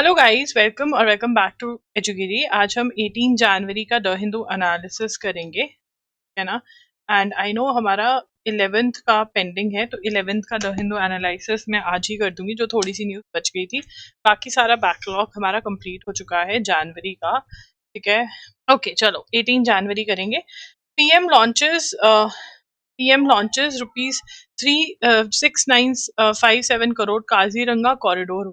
Hello guys, welcome back to एजुगिरी। आज हम 18 जनवरी का द हिंदू एनालिसिस करेंगे, है ना। एंड आई नो हमारा 11th का पेंडिंग है, तो 11th का द हिंदू एनालिसिस मैं आज ही कर दूंगी, जो थोड़ी सी न्यूज़ बच गई थी। बाकी सारा बैकलॉग हमारा कंप्लीट हो चुका है जनवरी का, ठीक है। ओके चलो 18 जनवरी करेंगे। PM launches rupees 36957 crore Kaziranga corridor.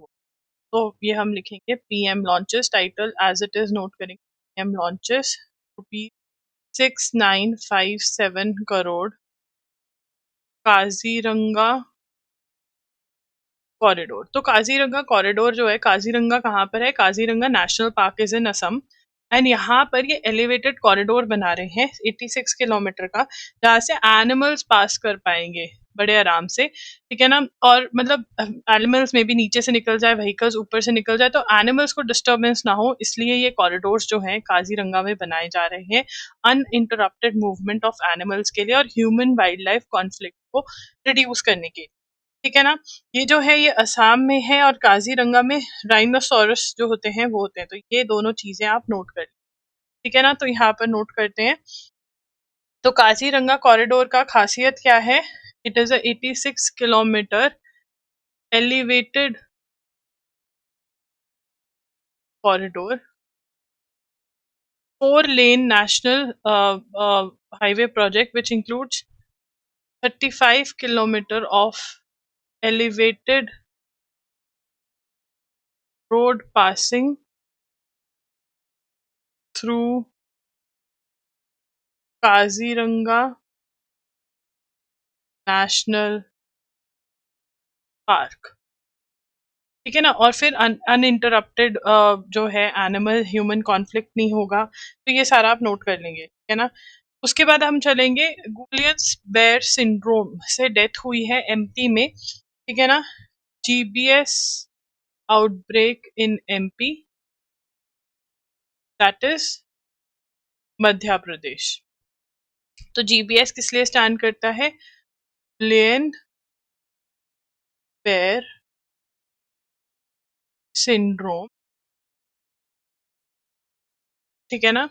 तो ये हम लिखेंगे PM launches, title as it is note करेंगे। PM launches rupees 6957 crore Kaziranga corridor. तो काजीरंगा कॉरिडोर जो है, काजीरंगा कहाँ पर है? Kaziranga National Park is in Assam. And यहाँ पर ये एलिवेटेड कॉरिडोर बना रहे हैं 86 किलोमीटर का, जहाँ से एनिमल्स पास कर पाएंगे बड़े आराम से, ठीक है ना। और मतलब एनिमल्स में भी नीचे से निकल जाए, व्हीकल्स ऊपर से निकल जाए, तो एनिमल्स को डिस्टर्बेंस ना हो, इसलिए ये कॉरिडोर्स जो हैं काजीरंगा में बनाए जा रहे हैं अनइंटरप्टेड मूवमेंट ऑफ एनिमल्स के लिए और ह्यूमन वाइल्ड लाइफ कॉन्फ्लिक्ट को रिड्यूस करने के लिए, ठीक है ना। ये जो है ये असम में है और काजीरंगा में राइनोसोरस जो होते हैं वो होते हैं, तो ये दोनों चीजें आप नोट कर, ठीक है ना। तो यहाँ पर नोट करते हैं। तो काजीरंगा कॉरिडोर का खासियत क्या है? It is a 86 kilometre elevated corridor, 4 lane national highway project which includes 35 kilometer of elevated road passing through Kaziranga National park, ठीक है ना। और फिर अनइंटरप्टेड जो है एनिमल ह्यूमन कॉन्फ्लिक्ट नहीं होगा, तो ये सारा आप नोट कर लेंगे, ठीक है ना। उसके बाद हम चलेंगे, गुलियस बेयर सिंड्रोम से डेथ हुई है एमपी में, ठीक है ना। GBS outbreak in MP, that is Madhya Pradesh. तो जीबीएस किस लिए स्टैंड करता है? गुलियन बेयर सिंड्रोम, ठीक है ना।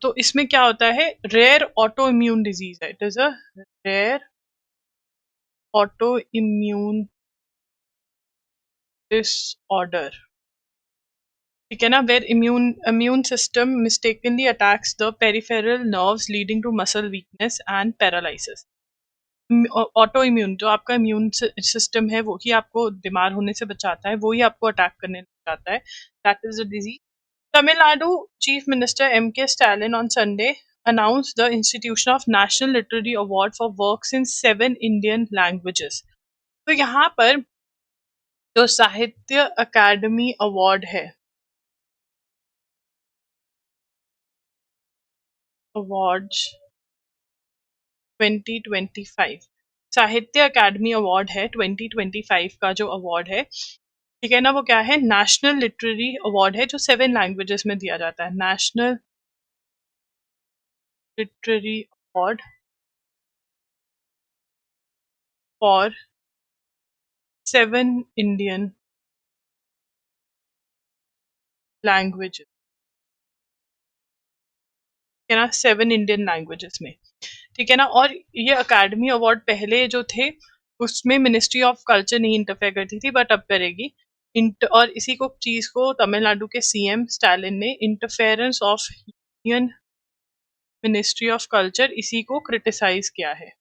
तो इसमें क्या होता है? रेयर ऑटो इम्यून डिजीज है, it is a rare autoimmune disorder, ठीक है ना। Where immune system mistakenly attacks the peripheral nerves leading to muscle weakness and paralysis. Autoimmune, जो आपका इम्यून सिस्टम है वो ही आपको बीमार होने से बचाता है, वो ही आपको अटैक करने लग जाता है, that is a disease. Tamil Nadu Chief Minister M.K. Stalin on Sunday announced the institution of National Literary Award for works in 7 Indian languages. तो यहाँ पर जो साहित्य अकादमी अवार्ड है, अवार्ड्स 2025, साहित्य अकादमी अवार्ड है 2025 का जो अवार्ड है, ठीक है ना, वो क्या है? नेशनल लिटरेरी अवार्ड है, जो 7 लैंग्वेजेस में दिया जाता है। National literary award for 7 Indian languages, है ना, 7 इंडियन लैंग्वेजेस में, ठीक है ना। और ये अकेडमी अवार्ड पहले जो थे उसमें मिनिस्ट्री ऑफ कल्चर नहीं इंटरफेयर करती थी, बट अब करेगी। और इसी को चीज को तमिलनाडु के सीएम स्टालिन ने interference of union ministry of culture, इसी को क्रिटिसाइज किया है,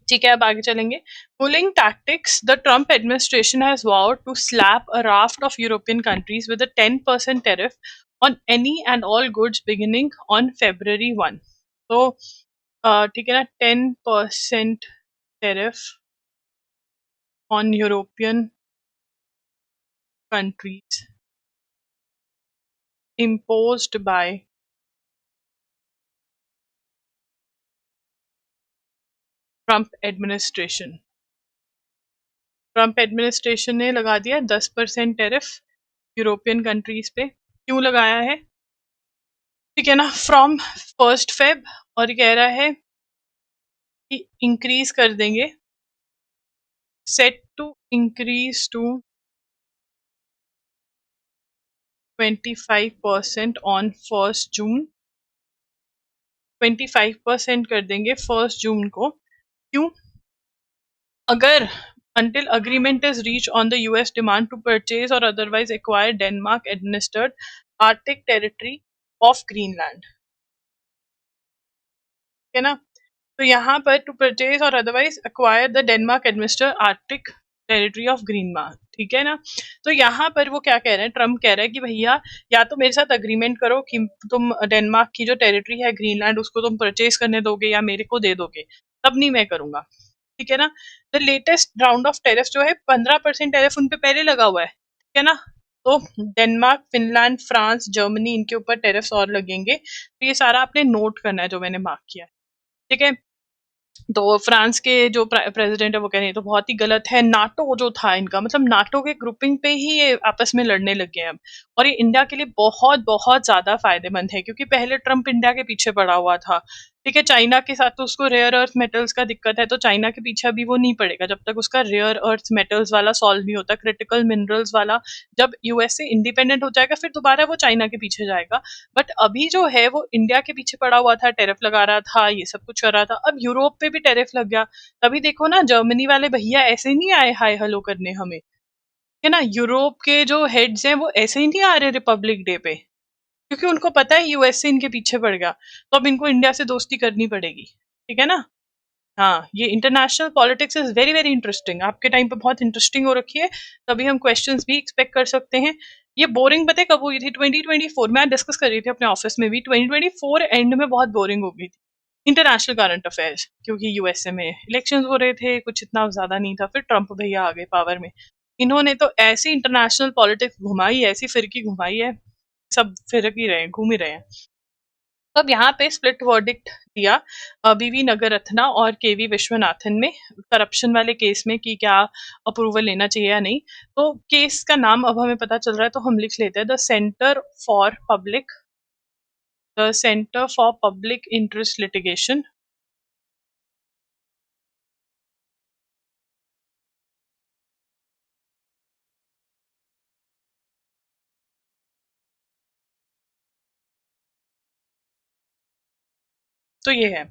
ठीक है। अब आगे चलेंगे। Pulling tactics, the Trump administration has vowed to slap a raft of European countries with a 10% tariff on any and all goods beginning on February 1। तो ठीक है ना, 10% tariff on European countries imposed by Trump administration. Trump administration ने लगा दिया 10% tariff European countries पे। क्यों लगाया है? ठीक है ना, फ्रॉम 1 फेब, और ये कह रहा है कि इंक्रीज कर देंगे set to increase to 25% on 1st जून। 25% कर देंगे 1st जून को। क्यों? अगर until agreement is reached on the US demand to purchase or otherwise acquire Denmark administered Arctic territory of Greenland, है ना? तो यहाँ पर टू परचेज और otherwise acquire the Denmark administer Arctic territory of Greenland, ठीक है ना? तो यहाँ पर वो क्या कह रहे हैं, ट्रम्प कह रहा है कि भैया या तो मेरे साथ अग्रीमेंट करो कि तुम डेनमार्क की जो टेरिटरी है ग्रीनलैंड उसको तुम परचेज करने दोगे या मेरे को दे दोगे, तब नहीं मैं करूंगा, ठीक है ना? The latest round of tariff जो है 15% टेरिफ उन पे पहले लगा हुआ है, ठीक है ना? तो डेनमार्क, फिनलैंड, फ्रांस, जर्मनी इनके ऊपर टेरिफ्स और लगेंगे। तो ये सारा आपने नोट करना है जो मैंने मार्क किया है, ठीक है? तो फ्रांस के जो प्रेसिडेंट है वो कह रहे हैं तो बहुत ही गलत है। नाटो जो था इनका, मतलब नाटो के ग्रुपिंग पे ही ये आपस में लड़ने लग गए हैं अब, और ये इंडिया के लिए बहुत बहुत ज्यादा फायदेमंद है क्योंकि पहले ट्रम्प इंडिया के पीछे पड़ा हुआ था, ठीक है? चाइना के साथ तो उसको रेयर अर्थ मेटल्स का दिक्कत है, तो चाइना के पीछे अभी वो नहीं पड़ेगा जब तक उसका रेयर अर्थ मेटल्स वाला सॉल्व नहीं होता, क्रिटिकल मिनरल्स वाला। जब यूएस से इंडिपेंडेंट हो जाएगा फिर दोबारा वो चाइना के पीछे जाएगा, बट अभी जो है वो इंडिया के पीछे पड़ा हुआ था, टेरिफ लगा रहा था, ये सब कुछ कर रहा था। अब यूरोप पे भी टेरिफ लग गया, तभी देखो ना जर्मनी वाले भैया ऐसे नहीं आए हाय हेलो करने हमें, है ना? यूरोप के जो हेड्स हैं वो ऐसे ही नहीं आ रहे रिपब्लिक डे पे, क्योंकि उनको पता है यूएस से इनके पीछे पड़ गया, तो अब इनको इंडिया से दोस्ती करनी पड़ेगी, ठीक है ना? हाँ, ये international politics is very very interesting, आपके टाइम पे बहुत इंटरेस्टिंग हो रखी है, तभी हम क्वेश्चंस भी एक्सपेक्ट कर सकते हैं। ये बोरिंग पता है कब हुई थी? 2024 में डिस्कस कर रही थी अपने ऑफिस में भी, 2024 एंड में बहुत बोरिंग हो गई थी इंटरनेशनल करंट अफेयर्स, क्योंकि यूएसए में इलेक्शंस हो रहे थे, कुछ इतना ज्यादा नहीं था, फिर ट्रम्प भैया आ गए पावर में। इन्होंने तो ऐसी इंटरनेशनल पॉलिटिक्स घुमाई, ऐसी फिरकी घुमाई है, सब फिर ही रहे हैं, घूम ही रहे हैं। तो अब यहाँ पे स्प्लिट वर्डिक्ट दिया बीवी नगरत्ना और केवी विश्वनाथन में करप्शन वाले केस में कि क्या अप्रूवल लेना चाहिए या नहीं। तो केस का नाम अब हमें पता चल रहा है तो हम लिख लेते हैं, the centre for public interest litigation. तो ये है,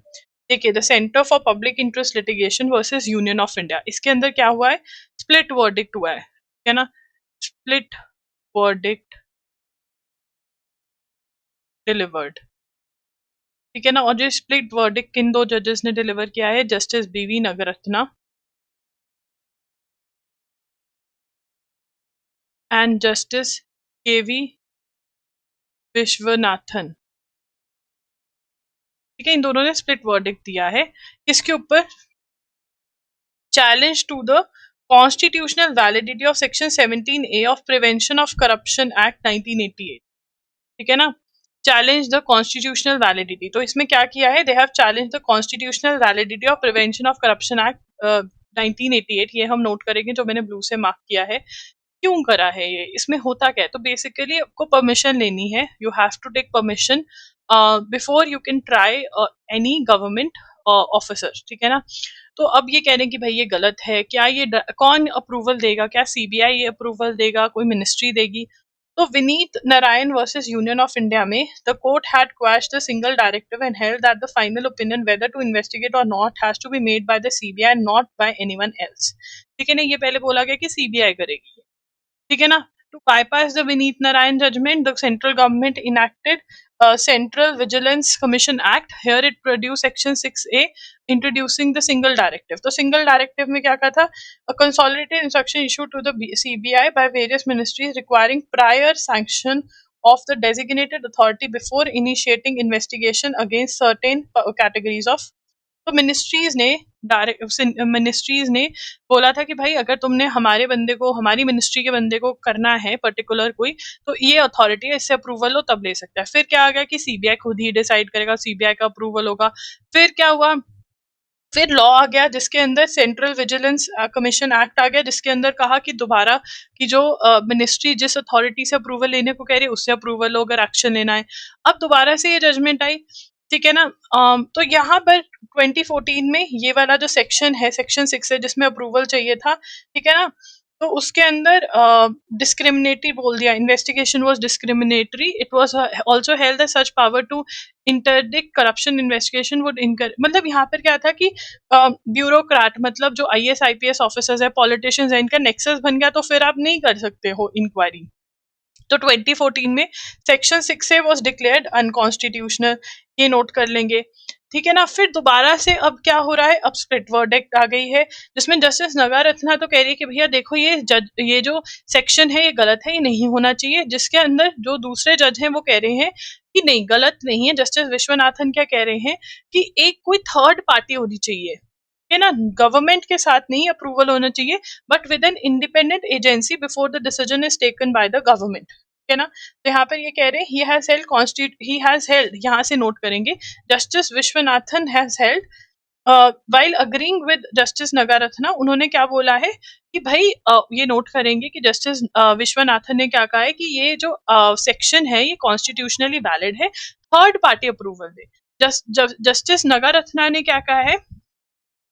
देखिए, the centre for public interest litigation versus Union of India, इसके अंदर क्या हुआ है? स्प्लिट वर्डिक्ट हुआ है ना? स्प्लिट वर्डिक्ट डिलीवर्ड, ठीक है ना? और जो स्प्लिट वर्डिक्ट किन दो जजेस ने डिलीवर किया है? जस्टिस बीवी नगरत्ना एंड जस्टिस केवी विश्वनाथन, ठीक है? इन दोनों ने स्प्लिट वर्डिक्ट दिया है किसके ऊपर? Challenge to the constitutional validity of section 17A of prevention of corruption act 1988, ठीक है ना? चैलेंज द कॉन्स्टिट्यूशनल वैलिडिटी, तो इसमें क्या किया है? They have challenge the constitutional validity of prevention of corruption act 1988, ये हम नोट करेंगे जो मैंने ब्लू से मार्क किया है। क्यों करा है ये? इसमें होता क्या है? तो बेसिकली आपको परमिशन लेनी है, you have to take permission before you can try any government officer, ठीक है ना? तो अब ये कह रहे हैं कि भाई ये गलत है, क्या ये कौन अप्रूवल देगा? क्या सीबीआई ये अप्रूवल देगा, कोई मिनिस्ट्री देगी? तो Vineet Narayan versus Union of India में the court had quashed the single directive and held that the final opinion whether to investigate or not has to be made by the CBI and not by anyone else, ठीक है ना? ये पहले बोला गया कि CBI करेगी, ठीक है ना? To bypass the Vineet Narayan judgment, the central government enacted Central Vigilance Commission Act. Here it produced Section 6A, introducing the single directive. तो single directive में क्या कहा था? A consolidated instruction issued to the CBI by various ministries requiring prior sanction of the designated authority before initiating investigation against certain categories of, तो ministries ने बोला था कि भाई अगर तुमने हमारे बंदे को, हमारी मिनिस्ट्री के बंदे को करना है पर्टिकुलर कोई, तो ये अथॉरिटी है, इससे अप्रूवल लो तब ले सकता है। फिर क्या आ गया कि सीबीआई खुद ही डिसाइड करेगा, सीबीआई का अप्रूवल होगा। फिर क्या हुआ? फिर लॉ आ गया जिसके अंदर सेंट्रल विजिलेंस कमीशन एक्ट आ गया, जिसके अंदर कहा कि दोबारा कि जो मिनिस्ट्री जिस अथॉरिटी से अप्रूवल लेने को कह रही है उससे अप्रूवल लो अगर एक्शन लेना है। अब दोबारा से ये जजमेंट आई ठीक है ना। तो यहाँ पर 2014 में ये वाला जो सेक्शन है, सेक्शन 6 है, जिसमें अप्रूवल चाहिए था, ठीक है ना। तो उसके अंदर डिस्क्रिमिनेटरी बोल दिया, investigation was discriminatory, it was also held the such power to interdict corruption investigation would incur, मतलब यहाँ पर क्या था कि ब्यूरोक्रेट, मतलब जो आईएएस आईपीएस ऑफिसर्स है, पॉलिटिशियंस है, इनका नेक्सस बन गया, तो फिर आप नहीं कर सकते हो इंक्वायरी। तो 2014 में सेक्शन 6 से वॉज डिक्लेयर्ड अनकॉन्स्टिट्यूशनल, ये नोट कर लेंगे, ठीक है ना। फिर दोबारा से अब क्या हो रहा है, अब स्प्लिट वर्डिक्ट आ गई है, जिसमें जस्टिस नगा रत्ना तो कह रही है कि भैया देखो, ये जो सेक्शन है ये गलत है, ये नहीं होना चाहिए। जिसके अंदर जो दूसरे जज हैं वो कह रहे हैं कि नहीं, गलत नहीं है। जस्टिस विश्वनाथन क्या कह रहे हैं कि एक कोई थर्ड पार्टी होनी चाहिए, है ना, गवर्नमेंट के साथ नहीं अप्रूवल होना चाहिए, but with an independent agency before the decision is taken by the government, है ना। तो यहाँ पर ये कह रहे हैं ही हैज हेल्ड, यहाँ से नोट करेंगे, justice Viswanathan has held while agreeing with justice Nagarathna, उन्होंने क्या बोला है कि भाई ये नोट करेंगे कि जस्टिस विश्वनाथन ने क्या कहा है कि ये जो सेक्शन है ये कॉन्स्टिट्यूशनली वैलिड है, थर्ड पार्टी अप्रूवल दे। जस्टिस नगारत्ना ने क्या कहा है,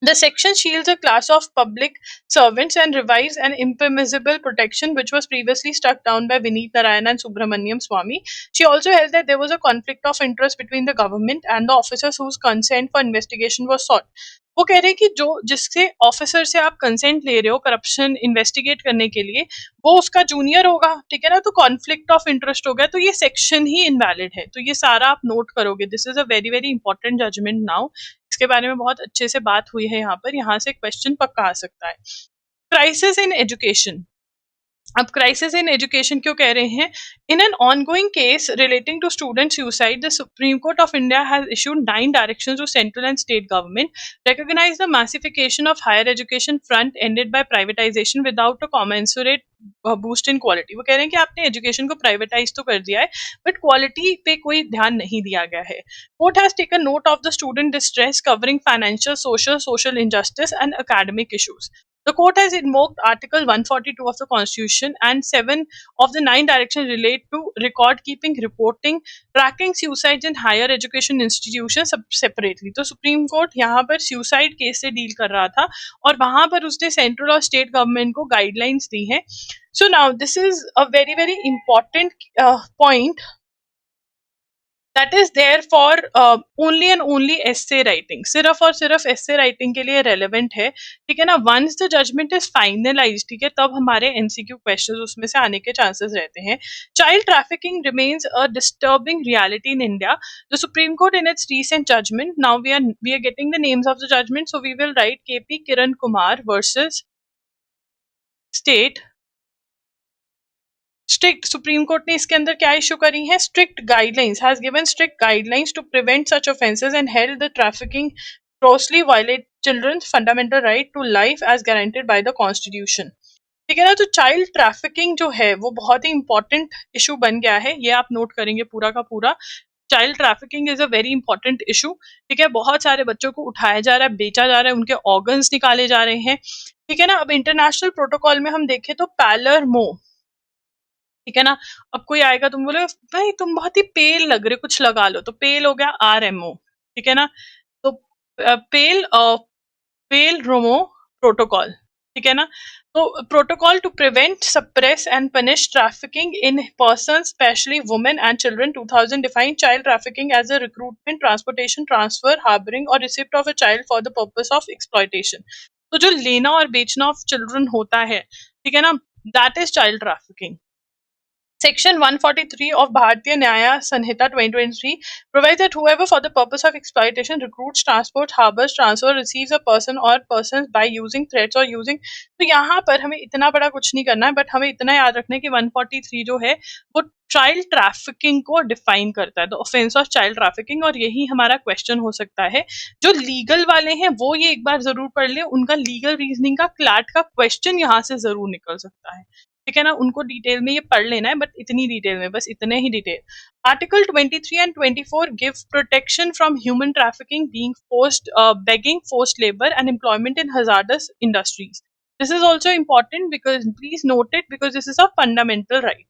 the section shields a class of public servants and revives an impermissible protection which was previously struck down by Vineet Narayan and Subramaniam Swamy. She also held that there was a conflict of interest between the government and the officers whose consent for investigation was sought. वो कह रहे हैं कि जो जिससे officer से आप consent ले रहे हो करप्शन इन्वेस्टिगेट करने के लिए, वो उसका जूनियर होगा, ठीक है ना, तो कॉन्फ्लिक्ट ऑफ इंटरेस्ट हो गया, तो ये सेक्शन ही इनवैलिड है। तो ये सारा आप नोट करोगे, this is a very very important judgement now, इसके बारे में बहुत अच्छे से बात हुई है यहाँ पर, यहाँ से क्वेश्चन पक्का आ सकता है। क्राइसिस इन एजुकेशन, अब क्राइसिस इन एजुकेशन क्यों कह रहे हैं, in an ongoing case relating to student suicide the Supreme Court of India has issued 9 directions to central and state government, recognize the massification of higher education front ended by privatization without a commensurate boost in quality। वो कह रहे हैं कि आपने education को privatise तो कर दिया है, बट क्वालिटी पे कोई ध्यान नहीं दिया गया है। Court has taken note of the student distress covering financial, social injustice and academic issues। The court has invoked Article 142 of the Constitution, and 7 of the 9 directions relate to record keeping, reporting, tracking suicides in higher education institutions separately। तो supreme court यहाँ पर suicide case से deal कर रहा था, और वहां पर उसने सेंट्रल और स्टेट गवर्नमेंट को गाइडलाइंस दी हैं। So now this is a very very important point that is there for only and only essay writing, सिर्फ और सिर्फ एसे राइटिंग के लिए रेलेवेंट है, ठीक है ना। Once the judgement is finalize, ठीक है, तब हमारे एमसीक्यू क्वेश्चंस उसमें से आने के चांसेस रहते हैं। Child trafficking remains a disturbing reality in India. The Supreme court in its recent judgment, now we are getting the names of the judgment, so we will write KP Kiran Kumar versus state। Strict, supreme court ने इसके अंदर क्या issue करी है, strict guidelines, has given strict guidelines to prevent such offences and held the trafficking grossly violate children's fundamental right to life as guaranteed by the constitution। ठीक है ना। तो चाइल्ड ट्रैफिकिंग जो है वो बहुत ही इंपॉर्टेंट इशू बन गया है, ये आप नोट करेंगे पूरा का पूरा। Child trafficking is a very important issue, ठीक है। बहुत सारे बच्चों को उठाया जा रहा है, बेचा जा रहा है, उनके ऑर्गन्स निकाले जा रहे हैं, ठीक है ना। अब इंटरनेशनल प्रोटोकॉल में हम देखें तो पैलरमो, ठीक है ना। अब कोई आएगा, तुम बोले भाई तुम बहुत ही पेल लग रहे, कुछ लगा लो, तो पेल हो गया RMO, ठीक है ना। तो पेल पेल रोमो प्रोटोकॉल, ठीक है ना। तो protocol to prevent, suppress and punish trafficking in person, specially women and children, 2000 define child trafficking as a recruitment, transportation, transfer, harbouring or receipt of a child for the purpose of exploitation. तो जो लेना और बेचना of children होता है, ठीक है ना, that is child trafficking. Section 143 of Bharatiya Nyaya Sanhita 2023 provides that whoever for the purpose of exploitation recruits, transports, harbors, transfer, receives a person or persons by using threats or using। तो यहाँ पर हमें इतना बड़ा कुछ नहीं करना है, बट हमें इतना याद रखना है कि 143 जो है वो चाइल्ड ट्रैफिकिंग को डिफाइन करता है, the offence of child trafficking. और यही हमारा क्वेश्चन हो सकता है। जो लीगल वाले हैं वो ये एक बार जरूर पढ़ ले, उनका लीगल रीजनिंग का क्लैट का क्वेश्चन यहाँ से जरूर निकल सकता है, ठीक है ना। उनको डिटेल में ये पढ़ लेना है, बट इतनी डिटेल में, बस इतने ही detail. Article 23 and 24 give protection from human trafficking, being forced, begging, forced labor and employment in hazardous industries। This is also important because please note it because this is a fundamental right।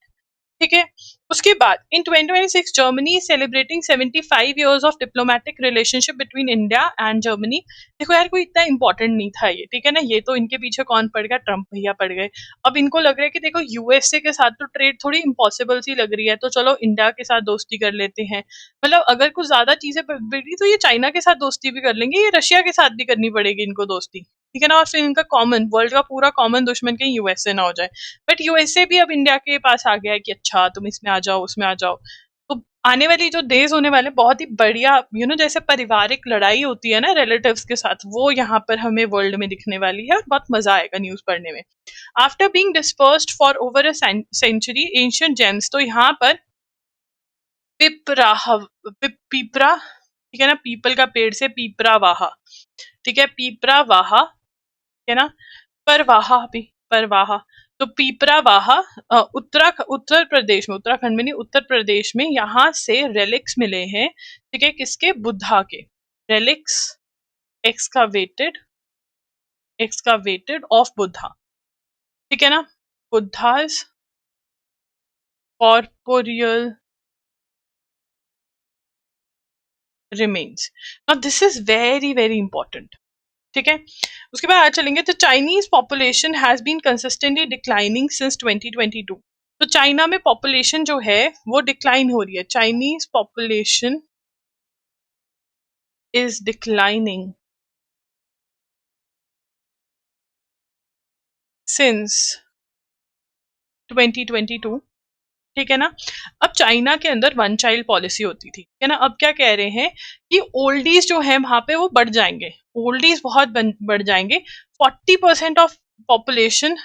ठीक है। उसके बाद इन 2026 Germany celebrating 75 years of diplomatic relationship between India and Germany. देखो यार कोई इतना important नहीं था ये, ठीक है ना, ये तो इनके पीछे कौन पड़ गया, ट्रम्प भैया पड़ गए। अब इनको लग रहा है कि देखो यूएसए के साथ तो ट्रेड थोड़ी इम्पॉसिबल सी लग रही है, तो चलो इंडिया के साथ दोस्ती कर लेते हैं। मतलब अगर कुछ ज्यादा चीजें बिगड़ी तो ये चाइना के साथ दोस्ती भी कर लेंगे, ये रशिया के साथ भी करनी पड़ेगी इनको दोस्ती, ठीक है ना। और फिर इनका कॉमन वर्ल्ड का पूरा कॉमन दुश्मन कहीं यूएसए ना हो जाए। बट यूएसए भी अब इंडिया के पास आ गया है कि अच्छा तुम इसमें आ जाओ उसमें आ जाओ। तो आने वाली जो डेज होने वाले बहुत ही बढ़िया, जैसे पारिवारिक लड़ाई होती है ना रिलेटिव्स के साथ, वो यहाँ पर हमें वर्ल्ड में दिखने वाली है और बहुत मजा आएगा न्यूज पढ़ने में। After being dispersed for over a century ancient gems, तो यहाँ पर पिपराह पीपरा, ठीक है ना, पीपल का पेड़ से पीपरा वाहा, ठीक है, पीपरा वाहा, ठीक है ना, परवाहा भी, परवाहा। तो पीपरावाहा उत्तर प्रदेश में, उत्तराखंड में नहीं, उत्तर प्रदेश में यहाँ से रेलिक्स मिले हैं, ठीक है, किसके, बुद्धा के। Relics excavated, excavated of Buddha, ठीक है ना, Buddha's corporeal remains. Now this is very very important, ठीक है। उसके बाद आज चलेंगे तो Chinese population has been consistently declining since 2022। तो चाइना में पॉपुलेशन जो है वो डिक्लाइन हो रही है, Chinese population is declining since 2022, ठीक है ना। अब चाइना के अंदर वन चाइल्ड पॉलिसी होती थी, ठीक है ना, अब क्या कह रहे हैं कि ओल्डीज जो है वहां पे वो बढ़ जाएंगे, ओल्डीज बहुत बढ़ जाएंगे। 40% of population,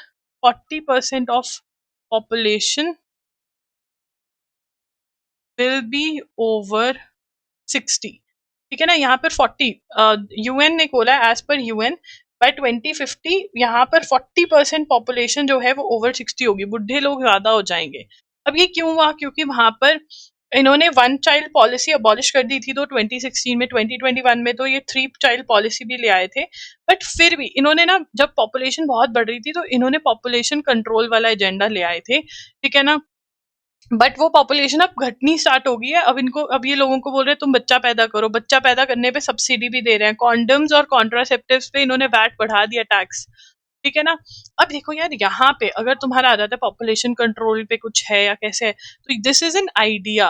40% of population will be over 60, ठीक है ना। यहाँ पर 40, यूएन ने बोला है, एज पर यूएन बाय 2050 यहाँ पर 40% पॉपुलेशन जो है वो ओवर 60 होगी, बुढ़े लोग ज्यादा हो जाएंगे। अब ये क्यों हुआ, क्योंकि वहां पर इन्होंने वन चाइल्ड पॉलिसी अबॉलिश कर दी थी, तो 2016 में, 2021 में तो ये थ्री चाइल्ड पॉलिसी भी ले आए थे। बट फिर भी इन्होंने ना, जब पॉपुलेशन बहुत बढ़ रही थी तो इन्होंने पॉपुलेशन कंट्रोल वाला एजेंडा ले आए थे, ठीक है ना। बट वो पॉपुलेशन अब घटनी स्टार्ट हो गई है, अब इनको, अब ये लोगों को बोल रहे हैं तुम बच्चा पैदा करो, बच्चा पैदा करने पे सब्सिडी भी दे रहे हैं, कॉन्डम्स और कॉन्ट्रासेप्टिव्स पे इन्होंने वैट बढ़ा दिया, टैक्स, ठीक है ना। अब देखो यार यहाँ पे अगर तुम्हारा आ जाता है पॉपुलेशन कंट्रोल पे कुछ है या कैसे है, तो this is an idea,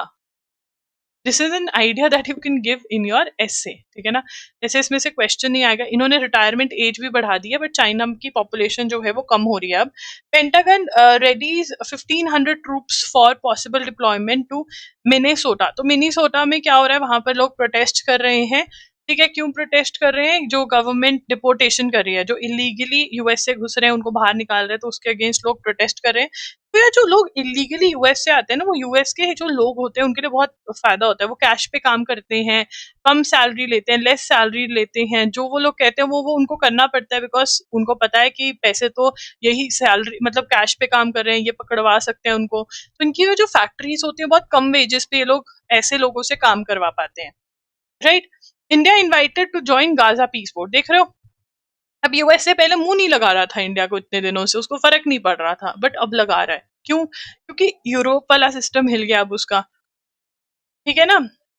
this is an idea that you can give in your एसे, ठीक है ना। जैसे इसमें से क्वेश्चन नहीं आएगा, इन्होंने रिटायरमेंट एज भी बढ़ा दी है, बट चाइना की पॉपुलेशन जो है वो कम हो रही है अब। Pentagon readies 1500 troops for possible deployment to Minnesota. तो मिनेसोटा में क्या हो रहा है, वहां पर लोग प्रोटेस्ट कर रहे हैं, ठीक है। क्यों प्रोटेस्ट कर रहे हैं, जो गवर्नमेंट डिपोर्टेशन कर रही है, जो इलीगली यूएस से घुस रहे हैं उनको बाहर निकाल रहे हैं, तो उसके अगेंस्ट लोग प्रोटेस्ट कर रहे हैं। तो यार जो लोग इलीगली यूएस से आते हैं ना, वो यूएस के जो लोग होते हैं उनके लिए बहुत फायदा होता है, वो कैश पे काम करते हैं, कम सैलरी लेते हैं, लेस सैलरी लेते हैं, जो वो लोग कहते हैं वो उनको करना पड़ता है, बिकॉज उनको पता है कि पैसे तो यही सैलरी, मतलब कैश पे काम कर रहे हैं, ये पकड़वा सकते हैं उनको। तो इनकी जो फैक्ट्रीज होती है बहुत कम वेजेस पे ये लोग ऐसे लोगों से काम करवा पाते हैं, right. India invited to join Gaza peace board, देख रहे हो। अब यूएसए पहले मुंह नहीं लगा रहा था इंडिया को इतने दिनों से, उसको फर्क नहीं पड़ रहा था, बट अब लगा रहा है, क्यों, क्योंकि यूरोप वाला सिस्टम हिल गया अब उसका, ठीक है ना।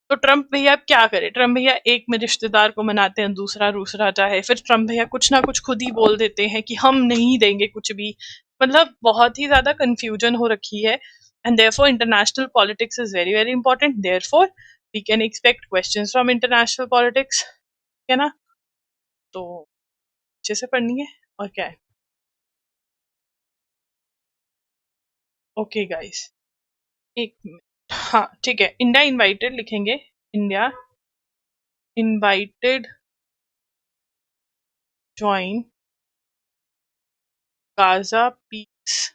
तो ट्रम्प भैया अब क्या करे, ट्रम्प भैया एक में रिश्तेदार को मनाते हैं, दूसरा रूसरा चाहे, फिर ट्रम्प भैया कुछ ना कुछ खुद ही बोल देते हैं कि हम नहीं देंगे कुछ भी। मतलब बहुत ही ज्यादा कंफ्यूजन हो रखी है, and therefore international politics is very very important, therefore we can expect questions from international politics, है ना। तो अच्छे से पढ़नी है, और क्या है। ओके गाइस, एक मिनट, हाँ ठीक है, इंडिया इनवाइटेड लिखेंगे, India invited join Gaza peace,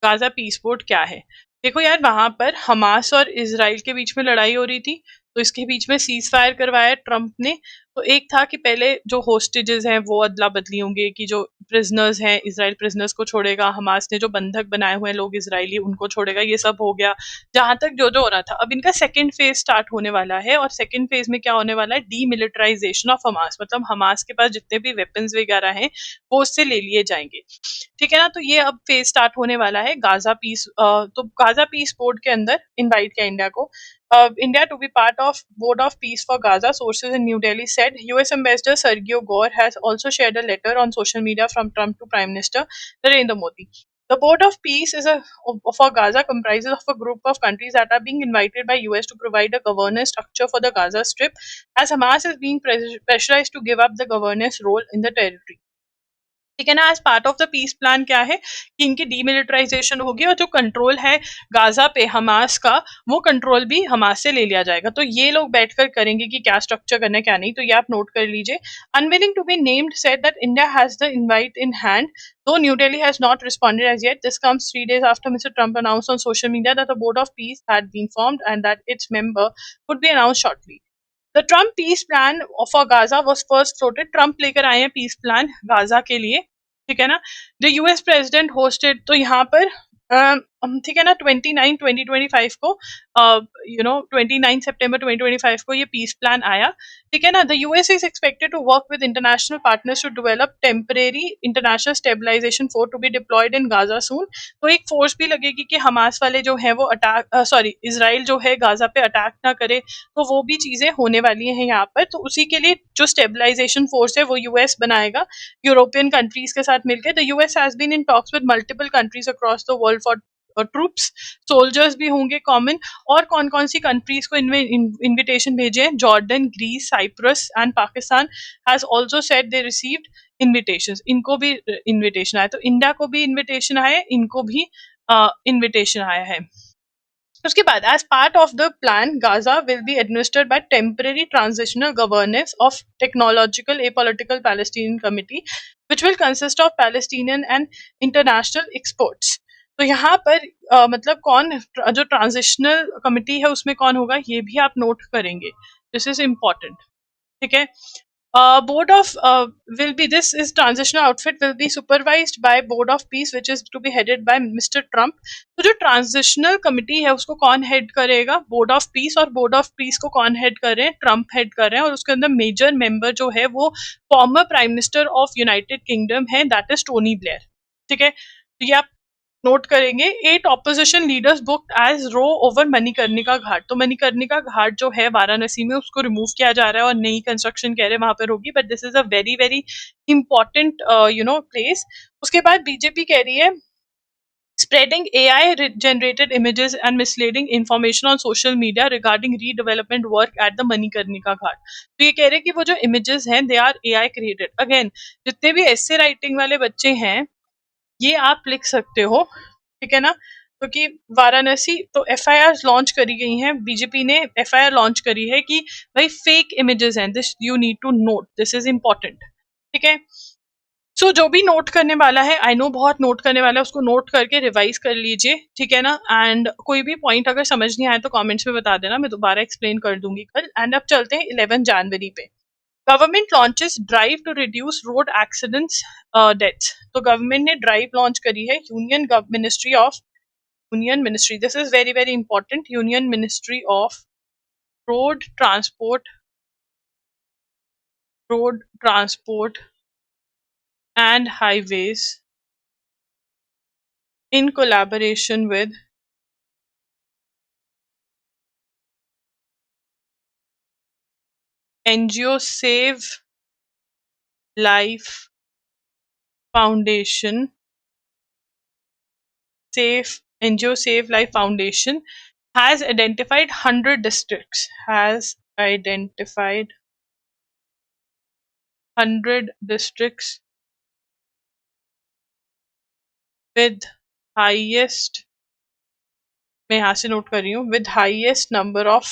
Gaza peace board क्या है। देखो यार वहां पर हमास और इसराइल के बीच में लड़ाई हो रही थी, तो इसके बीच में सीज फायर करवाया ट्रम्प ने, तो एक था कि पहले जो होस्टेजेस हैं वो अदला बदली होंगे, कि जो प्रिजनर्स हैं इसराइल प्रिजनर्स को छोड़ेगा, हमास ने जो बंधक बनाए हुए हैं लोग इसराइली उनको छोड़ेगा, ये सब हो गया जहां तक जो जो हो रहा था। अब इनका सेकंड फेज स्टार्ट होने वाला है, और सेकंड फेज में क्या होने वाला है, डीमिलिटराइजेशन ऑफ हमास, मतलब हमास के पास जितने भी वेपन्स वगैरह हैं वो उससे ले लिए जाएंगे। ठीक है ना, तो ये अब फेज स्टार्ट होने वाला है गाजा पीस। तो गाजा पीस बोर्ड के अंदर इनवाइट किया इंडिया को, India to be part of Board of Peace for Gaza, sources in New Delhi said. US Ambassador Sergio Gore has also shared a letter on social media from Trump to Prime Minister Narendra Modi. The Board of Peace is for Gaza comprises of a group of countries that are being invited by US to provide a governance structure for the Gaza Strip, as Hamas is being pressurized to give up the governance role in the territory. ठीक है ना, as part of the peace plan क्या है कि इनकी demilitarisation होगी, और जो कंट्रोल है गाजा पे हमास का, वो कंट्रोल भी हमास से ले लिया जाएगा। तो ये लोग बैठकर करेंगे कि क्या स्ट्रक्चर करना है क्या नहीं, तो ये आप नोट कर लीजिए। Unwilling to be named said that India has the invite in hand, though New Delhi has not responded as yet. This comes 3 days after Mr. Trump announced on social media that a board of peace had been formed and that its member would be announced shortly. The Trump peace plan for Gaza was first floated. Trump लेकर आए हैं piece plan Gaza के लिए, ठीक है ना। The US president hosted, तो यहाँ पर ठीक है ना, 29/2025 को 29 सितंबर 2025 को ये पीस प्लान आया। ठीक है ना, the US is expected to work with international partners to develop temporary international stabilisation force to be deployed in Gaza soon. तो एक फोर्स भी लगेगी कि हमास वाले जो है वो अटैक, सॉरी इसराइल जो है गाजा पे अटैक ना करे, तो वो भी चीजें होने वाली हैं यहाँ पर। तो उसी के लिए जो स्टेबलाइजेशन फोर्स है वो यूएस बनाएगा यूरोपियन कंट्रीज के साथ मिलकर। The US has been in talks with multiple countries across the world for troops, soldiers भी होंगे कॉमन। और कौन कौन सी कंट्रीज को इनविटेशन भेजे हैं, Jordan, Greece, Cyprus and Pakistan has also said they received invitations. इनको भी इनविटेशन आया, तो इंडिया को भी इनविटेशन आया, इनको भी इनविटेशन आया है। उसके बाद as part of the plan Gaza will be administered by temporary transitional governance of technological apolitical Palestinian committee which will consist of Palestinian and international experts. तो यहाँ पर मतलब कौन जो ट्रांजिशनल कमिटी है उसमें कौन होगा, ये भी आप नोट करेंगे, दिस इज इम्पोर्टेंट। ठीक है, board of will be this is transitional outfit will be supervised by board of peace which is to be headed by Mr. Trump. तो जो ट्रांजिशनल कमिटी है उसको कौन हेड करेगा, बोर्ड ऑफ पीस, और board of peace को कौन head कर रहे हैं, ट्रम्प हेड कर रहे हैं। और उसके अंदर मेजर मेंबर जो है वो former prime minister of United kingdom है, दैट इज टोनी ब्लेयर। ठीक है, तो ये आप नोट करेंगे। 8 ऑपोजिशन लीडर्स बुक्ड एज रो ओवर मणिकर्णिका घाट। तो मणिकर्णिका घाट जो है वाराणसी में, उसको रिमूव किया जा रहा है और नई कंस्ट्रक्शन कह रहे हैं वहां पर होगी, but this is a very very important place. उसके बाद बीजेपी कह रही है spreading AI generated images and misleading information on social media regarding redevelopment work at the Manikarnika Ghat. तो ये कह रहे हैं कि वो जो images हैं they are AI created. Again, जितने भी essay writing वाले बच्चे हैं ये आप लिख सकते हो, ठीक है ना। क्योंकि वाराणसी तो एफआईआर लॉन्च करी गई हैं, बीजेपी ने एफआईआर लॉन्च करी है कि भाई फेक इमेजेस हैं, this you need to note, this is important. ठीक है, सो जो भी नोट करने वाला है, आई नो बहुत नोट करने वाला है, उसको नोट करके रिवाइज कर लीजिए, ठीक है ना। एंड कोई भी पॉइंट अगर समझ नहीं आए तो कमेंट्स में बता देना, मैं दोबारा एक्सप्लेन कर दूंगी कल। एंड अब चलते हैं 11 जनवरी पे। Government launches drive to reduce road accidents deaths. तो गवर्नमेंट ने ड्राइव लॉन्च करी है, union ministry, this is very very important, union ministry of road transport and highways in collaboration with NGO Save Life Foundation, NGO Save Life Foundation has identified 100 districts, with highest, मैं यहाँ से note कर रही हूँ, with highest number of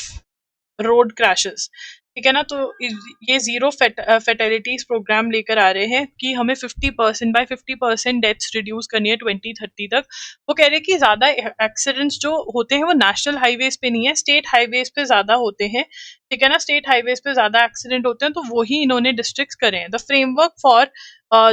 road crashes. ठीक है ना। तो ये जीरो फेटेलिटीज प्रोग्राम लेकर आ रहे हैं कि हमें 50% बाय 50% डेथ्स रिड्यूस करनी है 2030 तक। वो कह रहे हैं कि ज्यादा एक्सीडेंट्स जो होते हैं वो नेशनल हाईवेज पे नहीं है, स्टेट हाईवेज पे ज्यादा होते हैं। ठीक है ना, स्टेट हाईवेज पे ज्यादा एक्सीडेंट होते हैं, तो वही इन्होंने डिस्ट्रिक्ट करे हैं। The framework for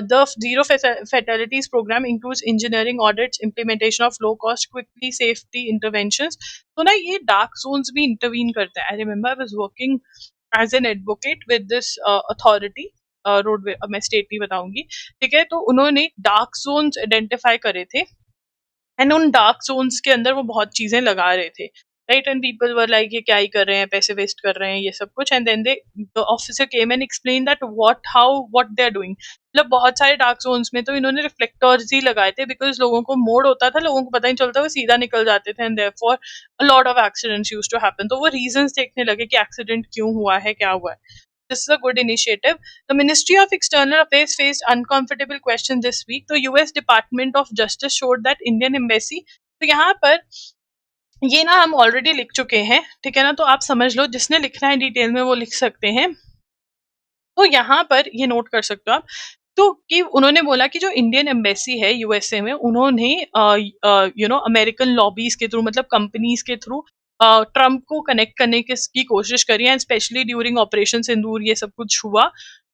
the Zero Fatalities program includes engineering audits, implementation of low cost, quickly safety interventions. तो ना ये डार्क जोन्स भी इंटरवीन करता है। I remember I was working as an advocate with this authority, roadway, मैं state नहीं बताऊंगी। ठीक है, तो उन्होंने डार्क जोन्स आइडेंटिफाई करे थे, एंड उन डार्क जोन्स के अंदर वो बहुत चीजें लगा रहे थे। Right, and people were like ये क्या ही कर रहे हैं, पैसे वेस्ट कर रहे हैं, ये सब कुछ। And then they the officer came and explain that what they are doing. मतलब बहुत सारे डार्क जोन्स में तो इन्होंने रिफ्लेक्टर्स ही लगाए थे, बिकॉज लोगों को मोड़ होता था, लोगों को पता नहीं चलता, वो सीधा निकल जाते थे, and therefore a lot of accidents used to happen. तो वो रीजंस देखने लगे कि एक्सीडेंट क्यों हुआ है, क्या हुआ है। This is a good initiative. The Ministry of External Affairs faced uncomfortable questions this week. The US Department of Justice showed that Indian Embassy, तो यहाँ पर ये ना हम ऑलरेडी लिख चुके हैं। ठीक है ना, तो आप समझ लो, जिसने लिखना है डिटेल में वो लिख सकते हैं। तो यहाँ पर ये नोट कर सकते हो आप, तो कि उन्होंने बोला कि जो इंडियन एम्बेसी है यूएसए में, उन्होंने अमेरिकन लॉबीज के थ्रू, मतलब कंपनीज के थ्रू ट्रम्प को कनेक्ट करने की कोशिश करी है, स्पेशली ड्यूरिंग ऑपरेशन सिंदूर ये सब कुछ हुआ।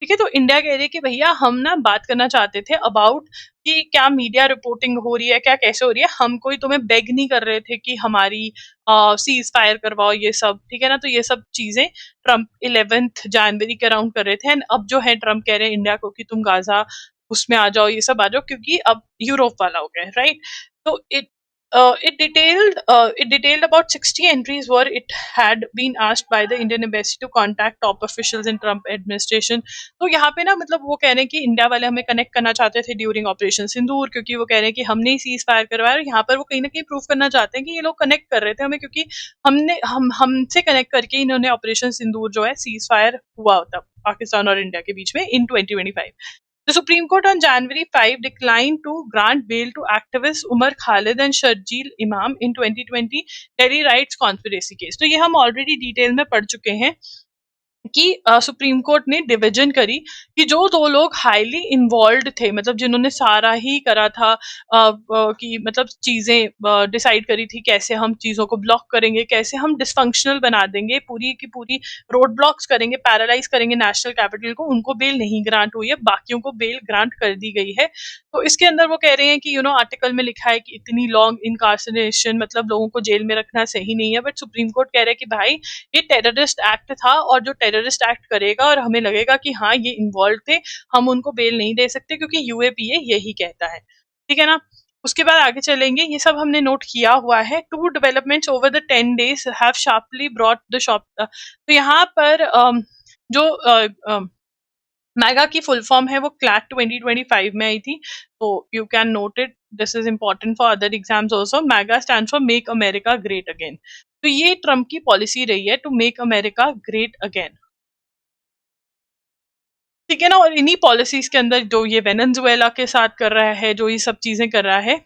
ठीक है, तो इंडिया कह रही है कि भैया हम ना बात करना चाहते थे अबाउट कि क्या मीडिया रिपोर्टिंग हो रही है, क्या कैसे हो रही है, हम कोई तुम्हें बेग नहीं कर रहे थे कि हमारी सीज फायर करवाओ ये सब। ठीक है ना, तो ये सब चीजें ट्रम्प 11 जनवरी के अराउंड कर रहे थे, एंड अब जो है ट्रम्प कह रहे हैं इंडिया को कि तुम गाजा उसमें आ जाओ, ये सब आ जाओ, क्योंकि अब यूरोप वाला हो गया, राइट। तो it detailed about 60 entries where it had been asked by the Indian embassy to contact top officials in Trump administration. तो यहाँ पे ना मतलब वो कह रहे हैं कि इंडिया वाले हमें कनेक्ट करना चाहते थे ड्यूरिंग ऑपरेशन सिंदूर, क्योंकि वो कह रहे हैं कि हमने ही सीज फायर करवाया, और यहाँ पर वो कहीं ना कहीं प्रूव करना चाहते हैं कि ये लोग कनेक्ट कर रहे थे हमें, क्योंकि हमसे कनेक्ट करके इन्होंने ऑपरेशन सिंदूर जो है सीज फायर हुआ होता पाकिस्तान और इंडिया के बीच में इन 2025। The Supreme Court on January 5 declined to grant bail to activists Umar Khalid and Sharjeel Imam in 2020 Delhi Rights Conspiracy case. तो ये हम ऑलरेडी डिटेल में पढ़ चुके हैं कि सुप्रीम कोर्ट ने डिवीजन करी कि जो दो लोग हाईली इन्वॉल्व थे, मतलब जिन्होंने सारा ही करा था, कि मतलब चीजें डिसाइड करी थी कैसे हम चीजों को ब्लॉक करेंगे, कैसे हम डिसफंक्शनल बना देंगे, पूरी की पूरी रोड ब्लॉक्स करेंगे, पैरालाइज करेंगे नेशनल कैपिटल को, उनको बेल नहीं ग्रांट हुई है, बाकियों को बेल ग्रांट कर दी गई है। तो इसके अंदर वो कह रहे हैं कि आर्टिकल में लिखा है कि इतनी लॉन्ग इनकार्सरेशन, मतलब लोगों को जेल में रखना सही नहीं है, बट सुप्रीम कोर्ट कह रहा है कि भाई ये टेररिस्ट एक्ट था, और जो टेररिस्ट एक्ट करेगा और हमें लगेगा कि हाँ ये इन्वॉल्व थे, हम उनको बेल नहीं दे सकते, क्योंकि यूएपीए यही कहता है। ठीक है ना। उसके बाद आगे चलेंगे, ये सब हमने नोट किया हुआ है। Two developments over the 10 days have sharply brought the shop, तो यहाँ पर जो मैगा की फुल फॉर्म है वो क्लैट 2025 में आई थी, तो you can note it, this is important for other exams also. MAGA stand for make America great again. तो ये ट्रम्प की पॉलिसी रही है, to make America great again. ठीक है ना, और इन्हीं पॉलिसीज के अंदर जो ये वेनेजुएला के साथ कर रहा है, जो ये सब चीजें कर रहा है।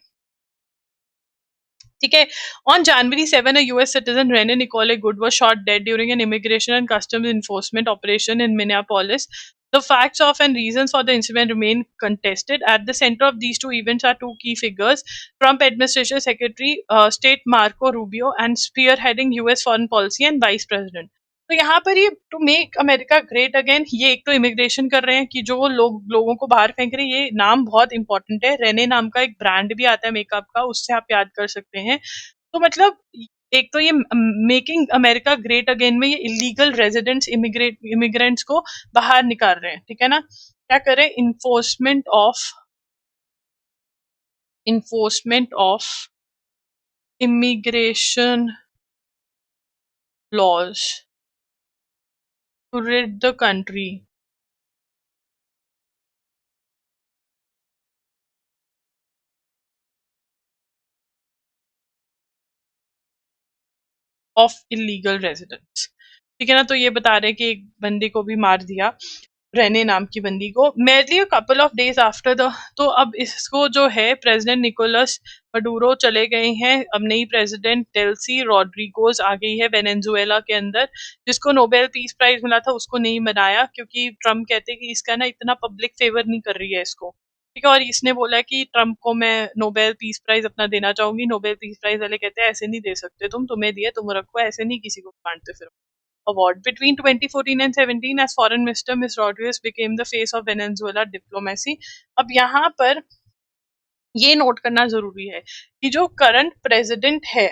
ठीक है, on January 7 a US citizen René Nicole Good was shot dead during an immigration and customs enforcement operation in Minneapolis. The facts of and reasons for the incident remain contested. At the center of these two events are two key figures: Trump administration secretary state Marco Rubio and spearheading US foreign policy and vice president. तो यहाँ पर ये to make America great again, ये एक तो immigration कर रहे हैं कि जो लोगों को बाहर फेंक रहे हैं, ये नाम बहुत इंपॉर्टेंट है। रेने नाम का एक ब्रांड भी आता है मेकअप का, उससे आप याद कर सकते हैं। तो मतलब एक तो ये मेकिंग अमेरिका ग्रेट अगेन में ये इलीगल रेजिडेंट्स इमिग्रेंट्स को बाहर निकाल रहे हैं। ठीक है ना, क्या करें, enforcement of immigration laws to rid the country of illegal residents. ठीक है ना, तो ये बता रहे हैं कि एक बंदे को भी मार दिया। रेने नाम की बंदी को, merely a couple of days after the, तो अब इसको जो है प्रेसिडेंट निकोलस मडूरो चले गए हैं, अब नई प्रेसिडेंट डेल्सी रॉड्रिगोज आ गई है वेनेजुएला के अंदर, जिसको नोबेल पीस प्राइज मिला था उसको नहीं मनाया, क्योंकि ट्रम्प कहते हैं कि इसका ना इतना पब्लिक फेवर नहीं कर रही है इसको, ठीक है, और इसने बोला कि ट्रम्प को मैं नोबेल पीस प्राइज अपना देना चाहूंगी। नोबेल पीस प्राइज वाले कहते हैं ऐसे नहीं दे सकते, तुम्हें दिया तुम रखो, ऐसे नहीं किसी को बांटते फिर। Award. Between 2014 and 17, as foreign minister, Miss Rodriguez became the face of Venezuela diplomacy. अब यहाँ पर ये नोट करना जरूरी है कि जो करंट प्रेसिडेंट है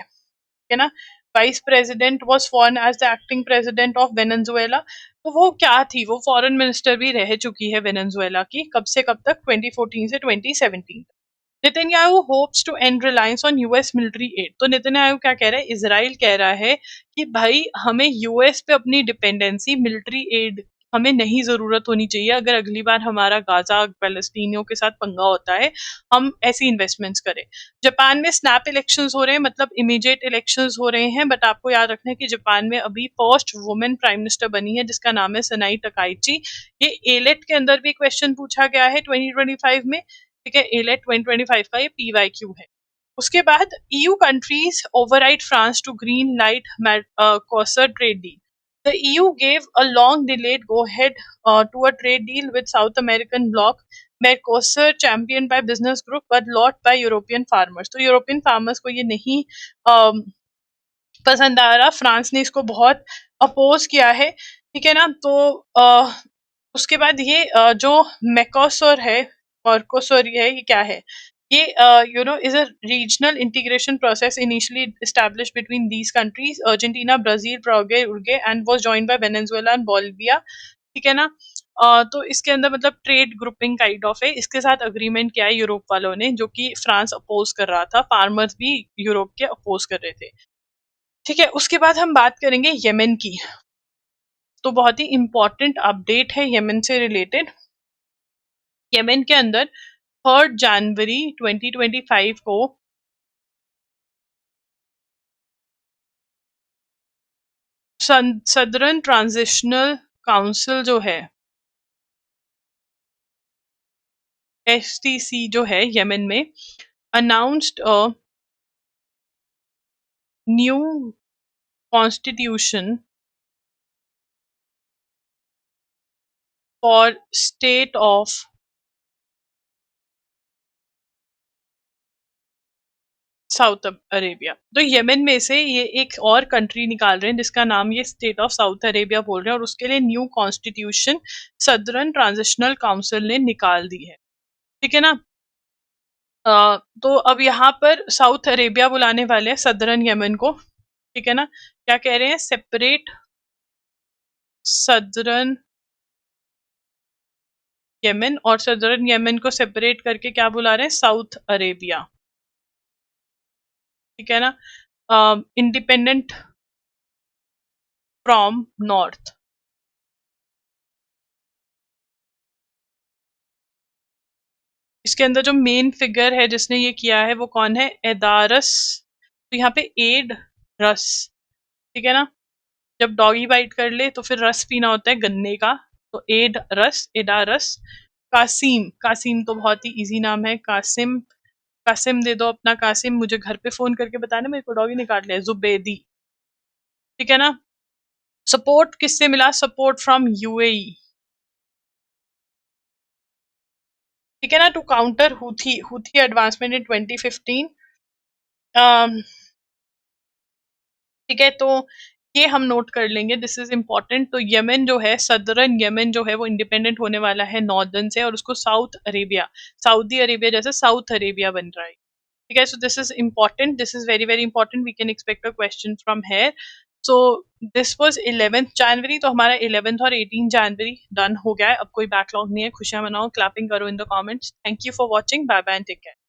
ना, vice president was sworn as the acting president of Venezuela, तो वो क्या थी, वो फॉरेन मिनिस्टर भी रह चुकी है वेनेजुएला की, कब से कब तक, 2014 से 2017। Netanyahu hopes to end reliance on US military aid, तो नेतन्याहू क्या कह रहा है, इजराइल कह रहा है कि भाई हमें यूएस पे अपनी डिपेंडेंसी, मिलिट्री एड हमें नहीं जरूरत होनी चाहिए, अगर अगली बार हमारा गाजा पैलेस्टीनियों के साथ पंगा होता है हम ऐसी इन्वेस्टमेंट्स करें। जापान में स्नैप इलेक्शंस हो रहे हैं, मतलब इमीडिएट इलेक्शंस हो रहे हैं, बट आपको याद रखना है कि जापान में अभी फर्स्ट वुमेन प्राइम मिनिस्टर बनी है जिसका नाम है सनाई टकाइची। ये एलेट के अंदर भी क्वेश्चन पूछा गया है 2025 में, ठीक है, एलेट 2025 का ये पीवाईक्यू है। उसके बाद EU countries override France to green light Mercosur trade deal. The EU gave a long delayed go ahead to a trade deal with South American bloc Mercosur, championed by business group but lost by European farmers. तो European farmers को ये नहीं पसंद आ रहा, France ने इसको बहुत oppose किया है, ठीक है ना। तो उसके बाद ये जो मेकोसोर है, मर्कोसोर है, ये क्या है, ये is a regional integration process initially established between these countries, Argentina, Brazil, Paraguay, Uruguay, and was joined by Venezuela and Bolivia, ठीक है ना। तो इसके अंदर मतलब ट्रेड ग्रुपिंग काइंड ऑफ है, इसके साथ अग्रीमेंट किया है यूरोप वालों ने, जो कि फ्रांस अपोज कर रहा था, फार्मर्स भी यूरोप के अपोज कर रहे थे, ठीक है। उसके बाद हम बात करेंगे यमन की, तो बहुत ही इंपॉर्टेंट अपडेट है यमन से रिलेटेड। यमन के अंदर 3 जनवरी 2025 को सदर्न ट्रांजिशनल काउंसिल जो है, STC जो है यमन में, announced a new constitution for state of south Arabia. तो यमन में से ये एक और कंट्री निकाल रहे हैं जिसका नाम ये स्टेट ऑफ साउथ अरेबिया बोल रहे हैं, और उसके लिए new constitution southern transitional council ने निकाल दी है, ठीक है ना। तो अब यहाँ पर साउथ अरेबिया बुलाने वाले हैं सदर्न यमन को, ठीक है ना। क्या कह रहे हैं, सेपरेट सदर्न यमन, और सदर्न यमन को सेपरेट करके क्या बुला रहे हैं, साउथ अरेबिया, ठीक है ना, इंडिपेंडेंट फ्रॉम नॉर्थ। इसके अंदर जो मेन फिगर है जिसने ये किया है वो कौन है, एदारस, तो यहाँ पे एड रस, ठीक है ना, जब डॉगी बाइट कर ले तो फिर रस पीना होता है गन्ने का, तो एड रस, एडा रस। कासिम, कासिम तो बहुत ही इजी नाम है, कासिम, कासिम दे दो अपना कासिम, मुझे घर पे फोन करके बताना मेरे को डॉगी निकाल लिया, जुबेदी, ठीक है ना। सपोर्ट किससे मिला, सपोर्ट फ्रॉम यूएई, ठीक है ना, to counter Houthi, Houthi advancement in 2015, ठीक है। तो ये हम नोट कर लेंगे, दिस इज इम्पोर्टेंट। तो यमन जो है, सदरन यमन जो है वो इंडिपेंडेंट होने वाला है नॉर्दर्न से, और उसको साउथ अरेबिया, सऊदी अरेबिया जैसे साउथ अरेबिया बन रहा है, ठीक है। So this is important, this is very very important, we can expect a question from here. So this was 11th January, तो हमारा 11th और 18 जनवरी डन हो गया है, अब कोई बैकलॉग नहीं है, खुशियां मनाओ, क्लैपिंग करो in the comments. Thank you for watching, bye bye and take care.